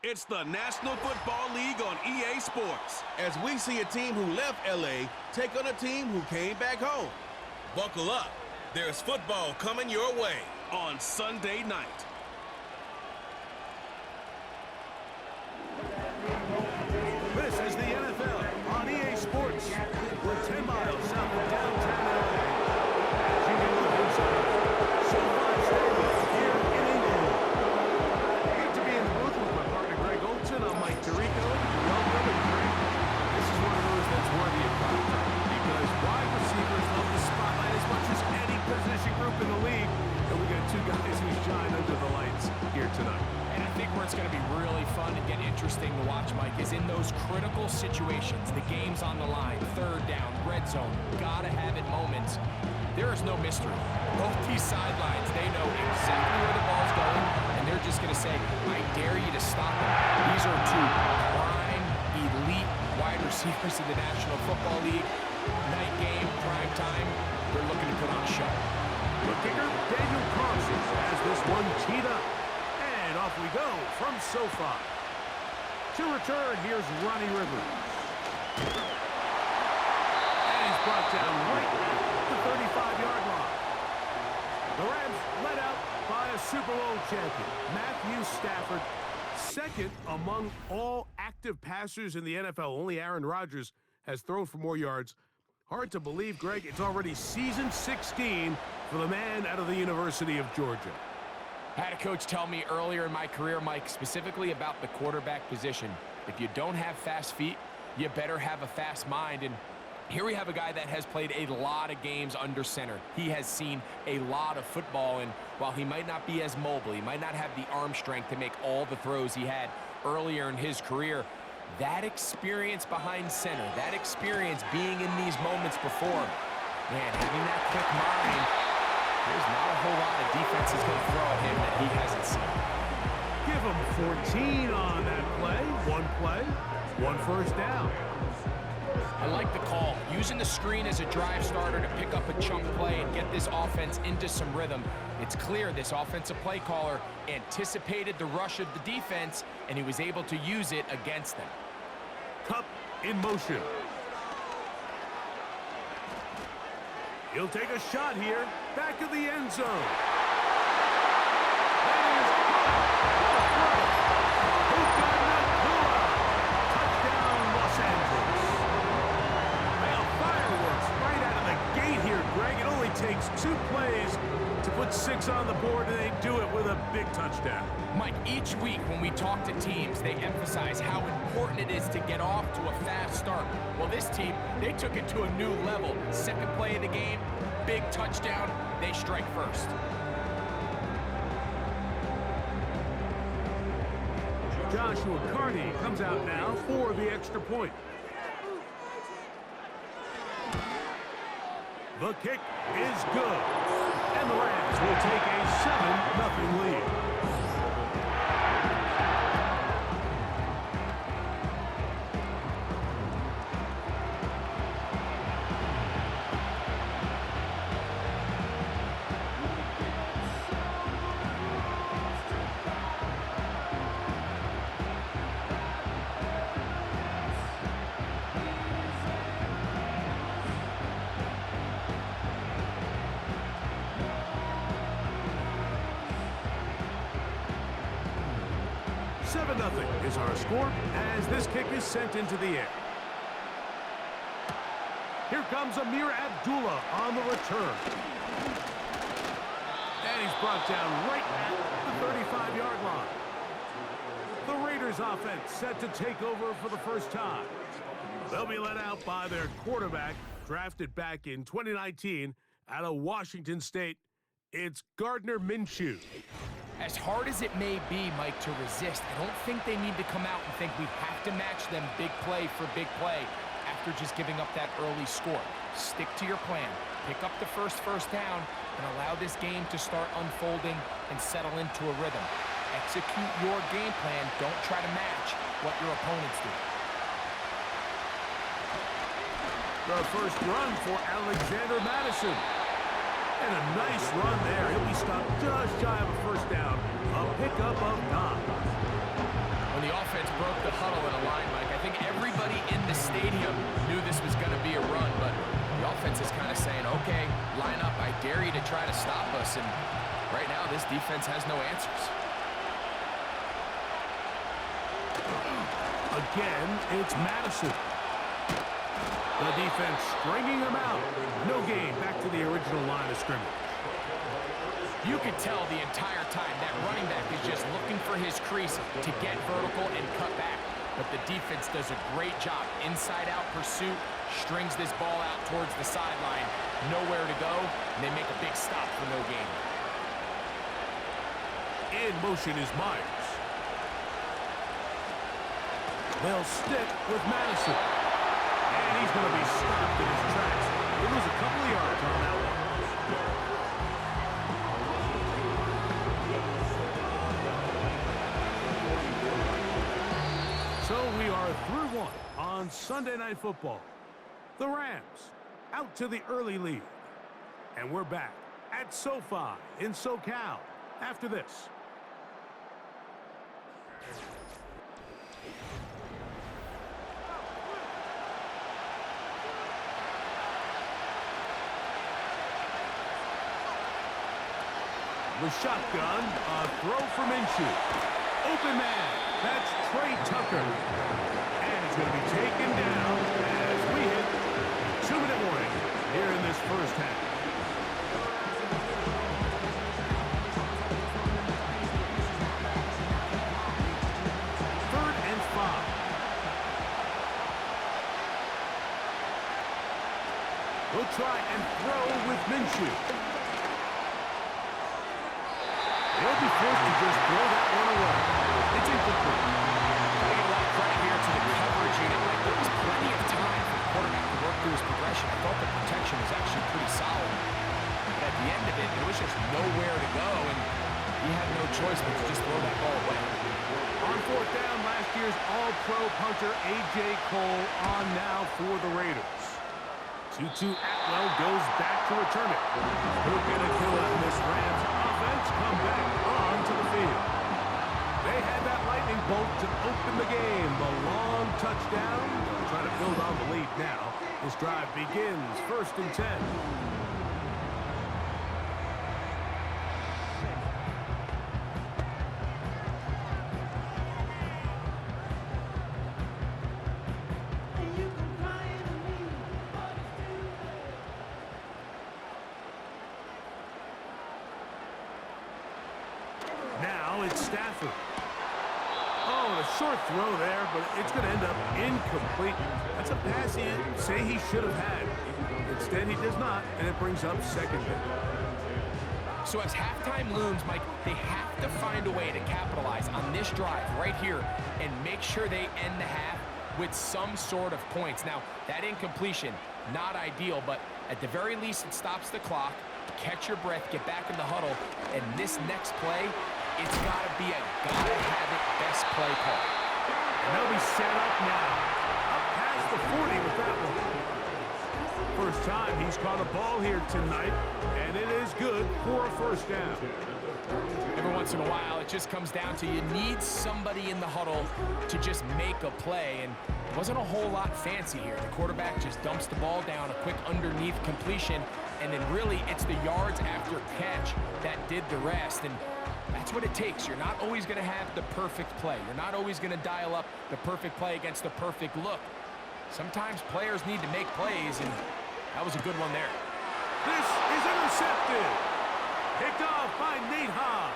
It's the National Football League on EA Sports. As we see a team who left LA take on a team who came back home. Buckle up. There's football coming your way On Sunday night. This is the NFL on EA Sports. We're 10 miles south of downtown LA. As you can look inside, SoFi Stadium here in England. Great to be in the booth with my partner Greg Olson. I'm Mike Tirico. Welcome, and Greg. This is one of those that's worthy of prime time because wide receivers love the spotlight as much as any position group in the league. And we got two guys who shine under the lights here tonight. And I think where it's going to be really fun and get interesting to watch, Mike, is in those critical situations. The game's on the line, third down, red zone, gotta have it moments. There is no mystery. Both these sidelines, they know exactly where the ball's going, and they're just going to say, I dare you to stop it. These are two prime, elite wide receivers in the National Football League. Night game, prime time, they're looking to put on a show. The kicker, Daniel Carlson, has this one teed up. And off we go from SoFi. To return, here's Ronnie Rivers. And he's brought down right at the 35-yard line. The Rams led out by a Super Bowl champion, Matthew Stafford, second among all active passers in the NFL. Only Aaron Rodgers has thrown for more yards. Hard to believe, Greg, it's already season 16 for the man out of the University of Georgia. I had a coach tell me earlier in my career, Mike, specifically about the quarterback position. If you don't have fast feet, you better have a fast mind. And here we have a guy that has played a lot of games under center. He has seen a lot of football, and while he might not be as mobile, he might not have the arm strength to make all the throws he had earlier in his career, that experience behind center, that experience being in these moments before, man, having that quick mind, there's not a whole lot of defense is going to throw at him that he hasn't seen. Give him 14 on that play, one first down. I like the call, using the screen as a drive starter to pick up a chunk play and get this offense into some rhythm. It's clear this offensive play caller anticipated the rush of the defense, and he was able to use it against them. Cup in motion. He'll take a shot here, back of the end zone. That is touchdown, Los Angeles. Well, fireworks right out of the gate here, Greg. It only takes 2 plays to put 6 on the board, and they do it with a big touchdown. Mike, each week when we talk to teams, they emphasize how important it is to get off to a fast start. Well, this team, they took it to a new level. Second play of the game, big touchdown, they strike first. Joshua Carney comes out now for the extra point. The kick is good. And the Rams will take a 7-0 lead. Nothing is our score as this kick is sent into the air. Here comes Amir Abdullah on the return. And he's brought down right at the 35-yard line. The Raiders offense set to take over for the first time. They'll be led out by their quarterback, drafted back in 2019 out of Washington State. It's Gardner Minshew. As hard as it may be, Mike, to resist, I don't think they need to come out and think we have to match them big play for big play after just giving up that early score. Stick to your plan. Pick up the first down and allow this game to start unfolding and settle into a rhythm. Execute your game plan. Don't try to match what your opponents do. The first run for Alexander Madison. And a nice run there. He'll be stopped just shy of a first down. A pickup of 9. When the Everybody in the stadium knew this was going to be a run, but the offense is kind of saying, okay, line up, I dare you to try to stop us, and right now this defense has no answers. Again, it's Madison. The defense stringing them out. No gain, back to the original line of scrimmage. You could tell the entire time that running back is just looking for his crease to get vertical and cut back. But the defense does a great job. Inside-out pursuit, strings this ball out towards the sideline. Nowhere to go, and they make a big stop for no gain. In motion is Myers. They'll stick with Madison. And he's going to be stopped in his tracks. It was a couple of yards on that one. So we are through one on Sunday Night Football. The Rams out to the early lead. And we're back at SoFi in SoCal after this. The shotgun, a throw from Minshew. Open man, that's Trey Tucker. And he's going to be taken down as we hit a 2-minute warning here in this first half. Third and 5. We'll try and throw with Minshew. They'll be forced to just throw that one away. It's incomplete. Giving a lot of credit here to the coverage unit. Like, there was plenty of time for the quarterback to work through his progression. I thought the protection was actually pretty solid. But at the end of it, there was just nowhere to go, and he had no choice but to just throw that ball away. On fourth down, last year's All-Pro punter A.J. Cole on now for the Raiders. Tutu Atwell goes back to return it. Who's going to kill it in this Rams offense? Come back onto the field. They had that lightning bolt to open the game. The long touchdown. They'll try to build on the lead now. This drive begins 1st and 10. Now it's Stafford. Oh, a short throw there, but it's going to end up incomplete. That's a pass he'd say he should have had. Instead, he does not, and it brings up 2nd down. So as halftime looms, Mike, they have to find a way to capitalize on this drive right here and make sure they end the half with some sort of points. Now, that incompletion, not ideal, but at the very least, it stops the clock. Catch your breath, get back in the huddle, and this next play, it's got to be a gotta-have-it best play call. And they'll be set up now. Up past the 40 with that one. First time he's caught a ball here tonight, and it is good for a 1st down. Every once in a while, it just comes down to you need somebody in the huddle to just make a play, and it wasn't a whole lot fancy here. The quarterback just dumps the ball down, a quick underneath completion, and then really it's the yards after catch that did the rest, and that's what it takes. You're not always going to have the perfect play. You're not always going to dial up the perfect play against the perfect look. Sometimes players need to make plays, and that was a good one there. This is intercepted. Picked off by Nate Hobbs.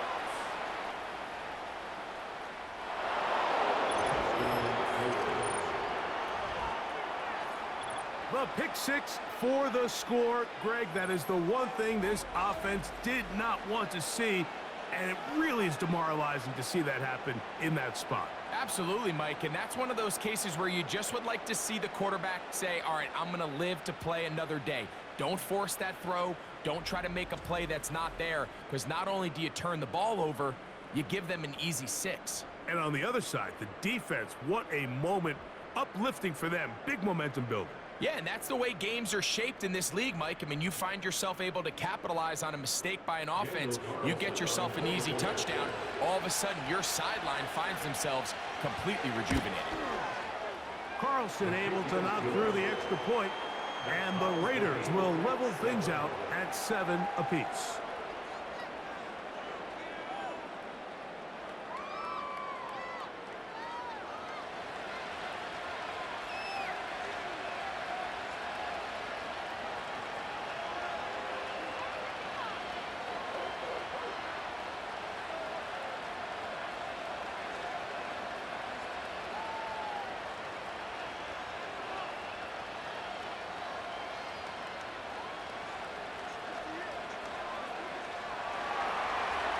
The pick 6 for the score. Greg, that is the one thing this offense did not want to see, and it really is demoralizing to see that happen in that spot. Absolutely, Mike, and that's one of those cases where you just would like to see the quarterback say, all right, I'm going to live to play another day. Don't force that throw. Don't try to make a play that's not there, because not only do you turn the ball over, you give them an easy 6. And on the other side, the defense, what a moment. Uplifting for them. Big momentum building. Yeah, and that's the way games are shaped in this league, Mike. I mean, you find yourself able to capitalize on a mistake by an offense. You get yourself an easy touchdown. All of a sudden, your sideline finds themselves completely rejuvenated. Carlson able to knock through the extra point, and the Raiders will level things out at 7 apiece.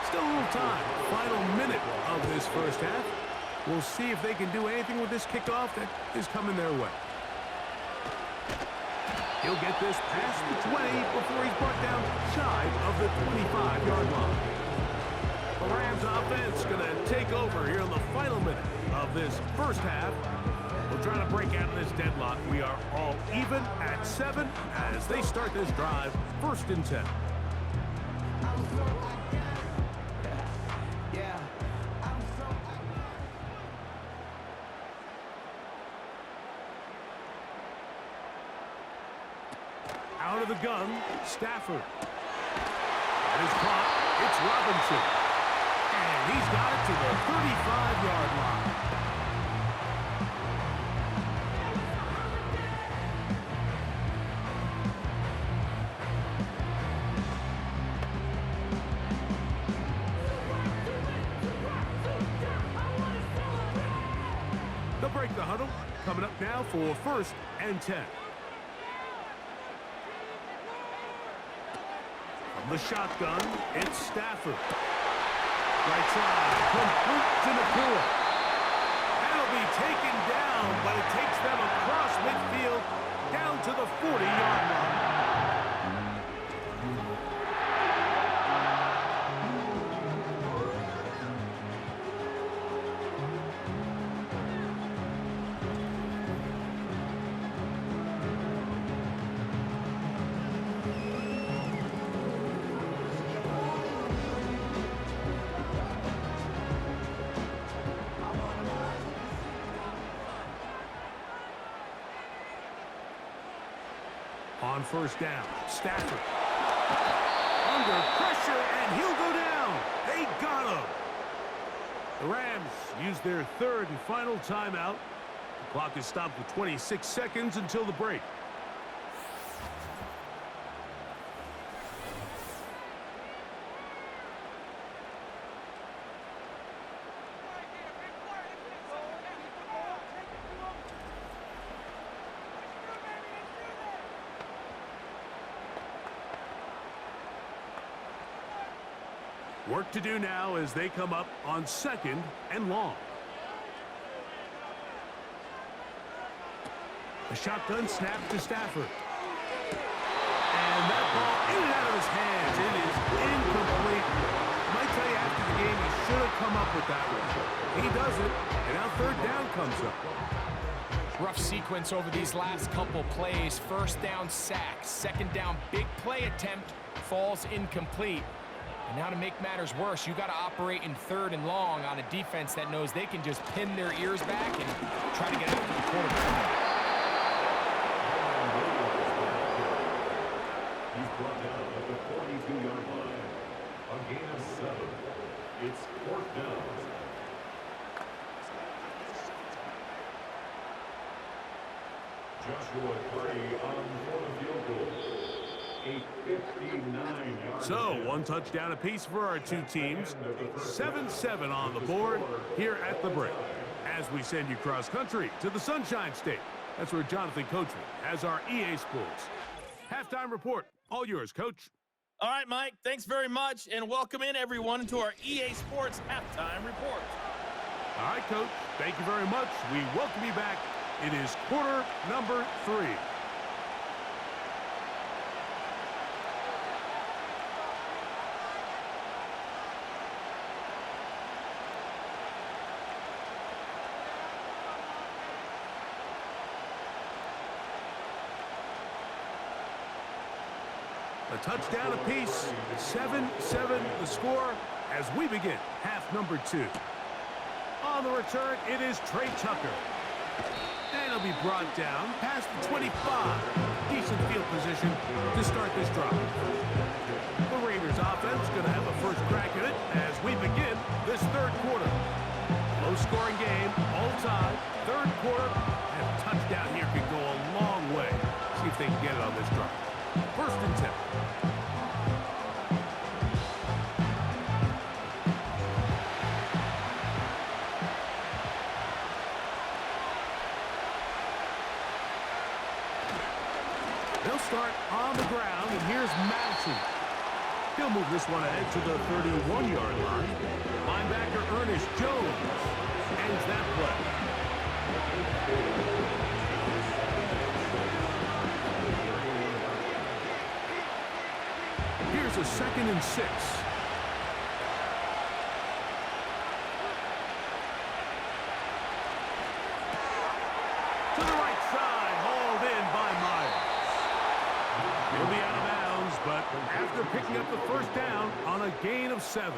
Still a little time. Final minute of this first half. We'll see if they can do anything with this kickoff that is coming their way. He'll get this past the 20 before he's brought down shy of the 25-yard line. The Rams offense going to take over here in the final minute of this first half. We're trying to break out of this deadlock. We are all even at 7 as they start this drive, 1st and 10. Out of the gun, Stafford. That is caught. It's Robinson. And he's got it to the 35-yard line. They'll break the huddle. Coming up now for 1st and 10. The shotgun, it's Stafford. Right side, complete to Nakua. That'll be taken down, but it takes them across midfield down to the 40-yard line. On 1st down, Stafford. Under pressure, and he'll go down. They got him. The Rams use their 3rd and final timeout. The clock is stopped with 26 seconds until the break. Work to do now as they come up on 2nd and long. A shotgun snap to Stafford. And that ball in and out of his hands. It is incomplete. I might tell you after the game he should have come up with that one. He doesn't, and now 3rd down comes up. Rough sequence over these last couple plays. 1st down, sack. 2nd down, big play attempt, falls incomplete. And now to make matters worse, you got to operate in 3rd and long on a defense that knows they can just pin their ears back and try to get after the quarterback. He's brought down at the 42-yard line. A gain of 7. It's 4th down. Joshua Gray on for the field goal. A 59-yard. So, 1 touchdown apiece for our 2 teams. 7-7 on the board here at the break. As we send you cross-country to the Sunshine State. That's where Jonathan Coachman has our EA Sports halftime report. All yours, Coach. All right, Mike, thanks very much, and welcome in, everyone, to our EA Sports halftime report. All right, Coach, thank you very much. We welcome you back. It is quarter number 3. A touchdown apiece, 7-7 the score as we begin half number 2. On the return, it is Trey Tucker. And he'll be brought down past the 25. Decent field position to start this drive. The Raiders offense going to have a first crack at it as we begin this third quarter. Low-scoring game, all time, third quarter, and a touchdown here could go a long way. See if they can get it on this drive. First and 10. They'll start on the ground, and here's Madden. He'll move this one ahead to the 31-yard line. Linebacker Ernest Jones ends that play. Here's a 2nd and 6. To the right side, hauled in by Myers. He'll be out of bounds, but after picking up the first down on a gain of 7.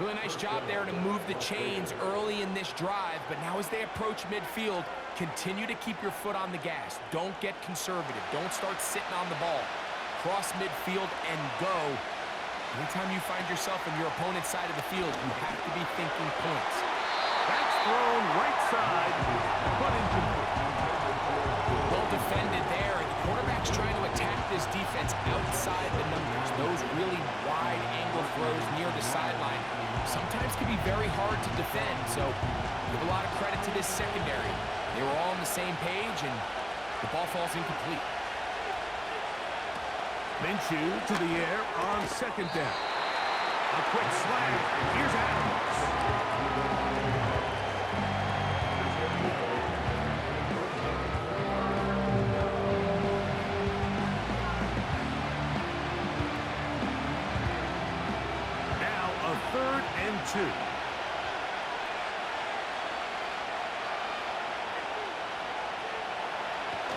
Really nice job there to move the chains early in this drive, but now as they approach midfield, continue to keep your foot on the gas. Don't get conservative. Don't start sitting on the ball. Cross midfield and go. Anytime you find yourself on your opponent's side of the field, you have to be thinking points. That's thrown right side, but incomplete. Well defended there. The quarterback's trying to attack this defense outside the numbers. Those really wide angle throws near the sideline sometimes can be very hard to defend. So give a lot of credit to this secondary. They were all on the same page, and the ball falls incomplete. Minshew to the air on 2nd down. A quick slant. Here's Adams. Now a 3rd and 2.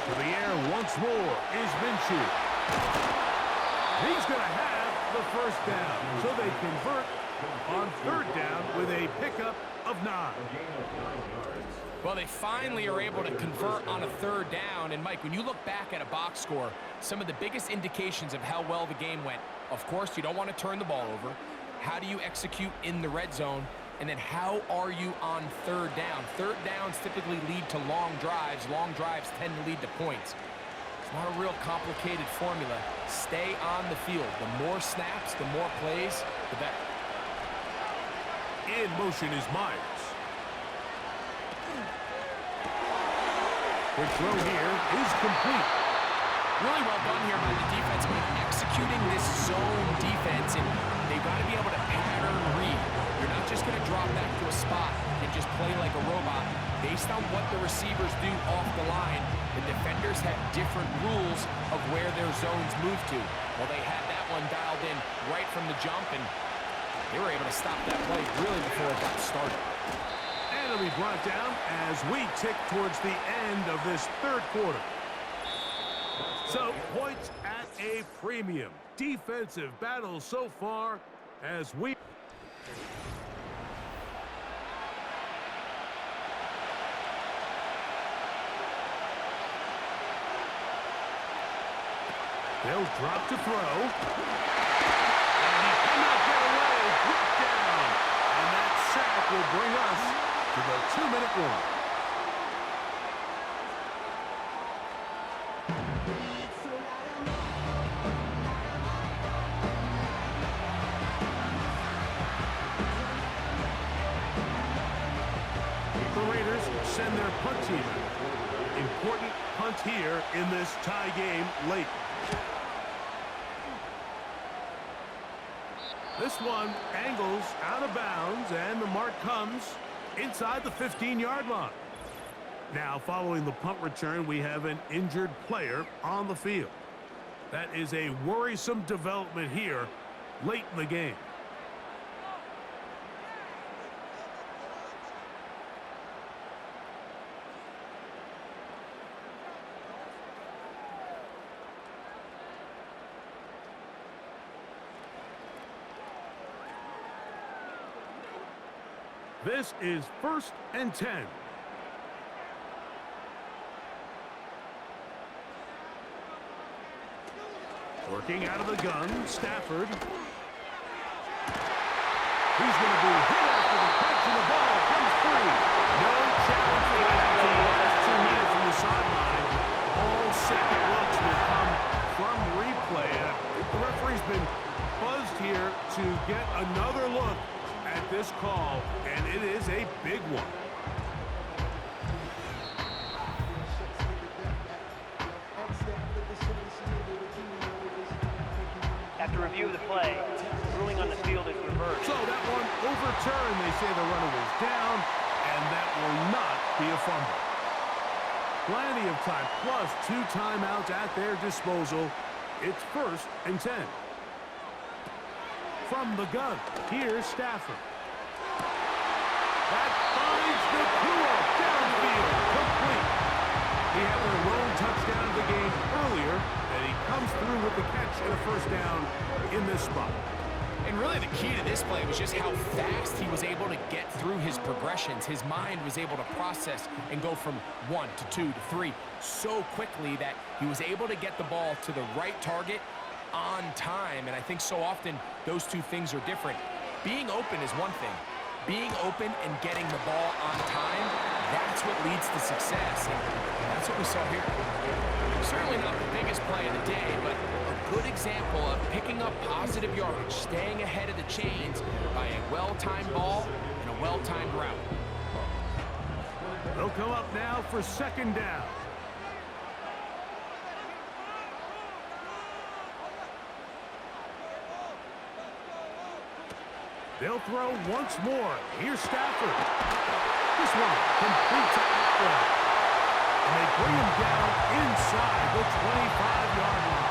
To the air once more is Minshew. He's going to have the first down, so they convert on 3rd down with a pickup of 9. Well, they finally are able to convert on a 3rd down. And, Mike, when you look back at a box score, some of the biggest indications of how well the game went, of course, you don't want to turn the ball over. How do you execute in the red zone? And then how are you on 3rd down? 3rd downs typically lead to long drives. Long drives tend to lead to points. Not a real complicated formula. Stay on the field. The more snaps, the more plays, the better. In motion is Myers. The throw here is complete. Really well done here by the defense, but executing this zone defense, and they've got to be able to pattern read. You're not just going to drop back to a spot and just play like a robot. Based on what the receivers do off the line, the defenders have different rules of where their zones move to. Well, they had that one dialed in right from the jump, and they were able to stop that play really before it got started. And it'll be brought down as we tick towards the end of this 3rd quarter. So, points at a premium. Defensive battle so far as we... They'll drop to throw. And he cannot get away. Brought down. And that sack will bring us to the 2-minute warning. The Raiders send their punt team out. Important punt here in this tie game late. This one angles out of bounds, and the mark comes inside the 15-yard line. Now, following the punt return, we have an injured player on the field. That is a worrisome development here late in the game. This is 1st and 10. Working out of the gun, Stafford. He's going to be hit after the catch, and the ball comes free. No challenge for that after the last 2 minutes from the sideline. All second looks will come from replay. The referee's been buzzed here to get another look at this call, and it is a big one. After review of the play, ruling on the field is reversed. So that one overturned. They say the runner was down, and that will not be a fumble. Plenty of time, plus 2 timeouts at their disposal. It's 1st and 10. From the gun, here's Stafford. That finds the Nakua downfield, complete. He had their lone touchdown of the game earlier, and he comes through with the catch and a 1st down in this spot. And really the key to this play was just how fast he was able to get through his progressions. His mind was able to process and go from 1 to 2 to 3 so quickly that he was able to get the ball to the right target on time. And I think so often those two things are different. Being open is one thing. Being open and getting the ball on time, that's what leads to success. And that's what we saw here. Certainly not the biggest play of the day, but a good example of picking up positive yardage, staying ahead of the chains by a well-timed ball and a well-timed route. They'll come up now for 2nd down. They'll throw once more. Here's Stafford. This one complete to Atwell. And they bring him down inside the 25-yard line.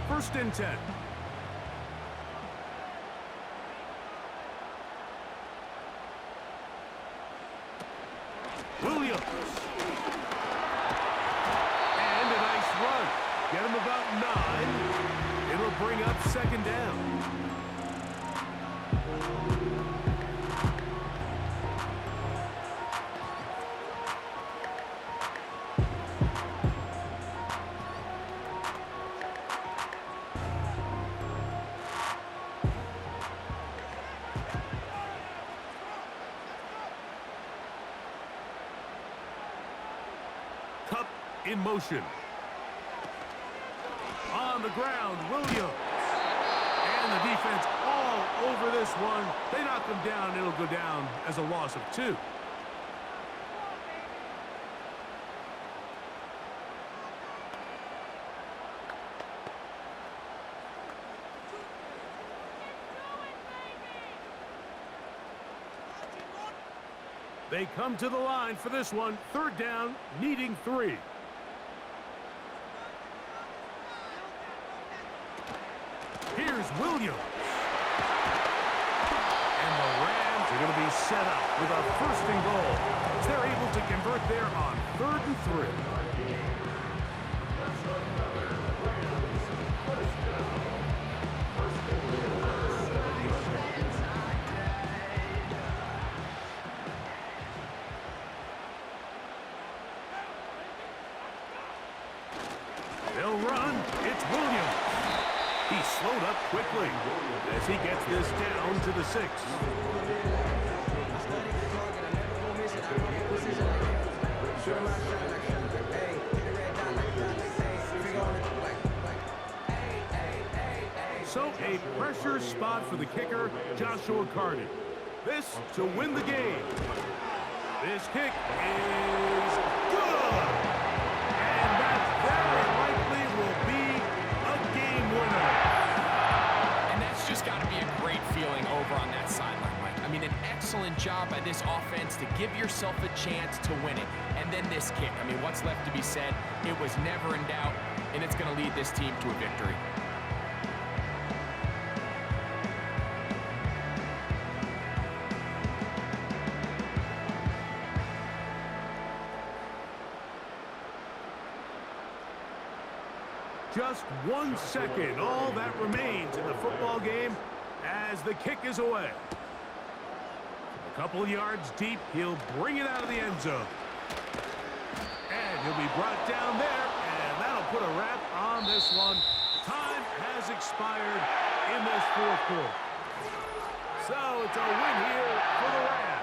First and 10. Williams. And a nice run. Get him about 9. It'll bring up 2nd down. Cup in motion. On the ground, Williams. And the defense all over this one. They knock him down. It'll go down as a loss of 2. They come to the line for this one. 3rd down, needing 3. Here's Williams. And the Rams are going to be set up with a 1st and goal. As they're able to convert there on 3rd and 3. They'll run. It's Williams. He slowed up quickly as he gets this down to the 6. So a pressure spot for the kicker, Joshua Carney. This to win the game. This kick is good. And that very likely will be a game winner. And that's just got to be a great feeling over on that sideline, Mike. I mean, an excellent job by this offense to give yourself a chance to win it. And then this kick. I mean, what's left to be said? It was never in doubt, and it's going to lead this team to a victory. Just 1 second, all that remains in the football game as the kick is away. A couple of yards deep, he'll bring it out of the end zone. And he'll be brought down there, and that'll put a wrap on this one. Time has expired in this fourth quarter. So it's a win here for the Rams.